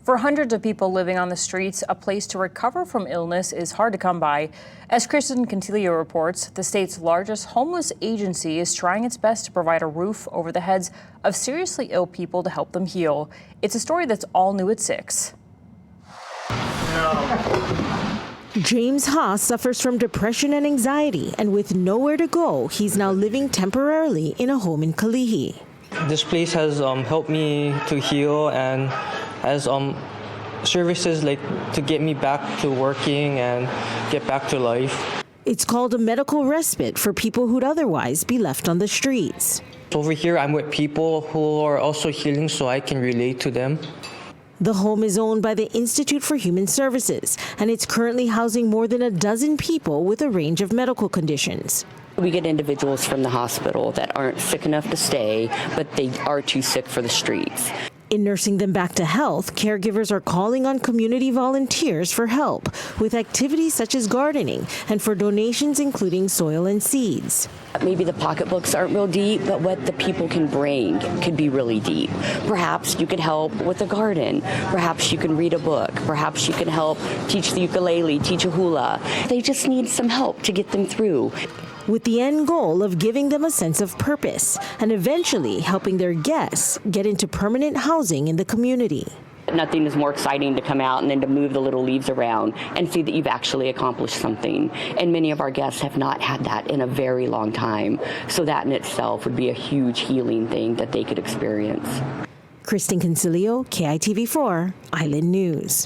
For hundreds of people living on the streets, a place to recover from illness is hard to come by. As Kristen Consillio reports, the state's largest homeless agency is trying its best to provide a roof over the heads of seriously ill people to help them heal. It's a story that's all new at 6. James Haas suffers from depression and anxiety, and with nowhere to go, he's now living temporarily in a home in Kalihi. This place has helped me to heal and has services like to get me back to working and get back to life. It's called a medical respite for people who'd otherwise be left on the streets. Over here, I'm with people who are also healing, so I can relate to them. The home is owned by the Institute for Human Services, and it's currently housing more than a dozen people with a range of medical conditions. We get individuals from the hospital that aren't sick enough to stay, but they are too sick for the streets. In nursing them back to health, caregivers are calling on community volunteers for help with activities such as gardening and for donations including soil and seeds. Maybe the pocketbooks aren't real deep, but what the people can bring could be really deep. Perhaps you could help with a garden. Perhaps you can read a book. Perhaps you can help teach the ukulele, teach a hula. They just need some help to get them through. With the end goal of giving them a sense of purpose and eventually helping their guests get into permanent housing in the community. Nothing is more exciting to come out and then to move the little leaves around and see that you've actually accomplished something. And many of our guests have not had that in a very long time. So that in itself would be a huge healing thing that they could experience. Kristen Consillio, KITV4, Island News.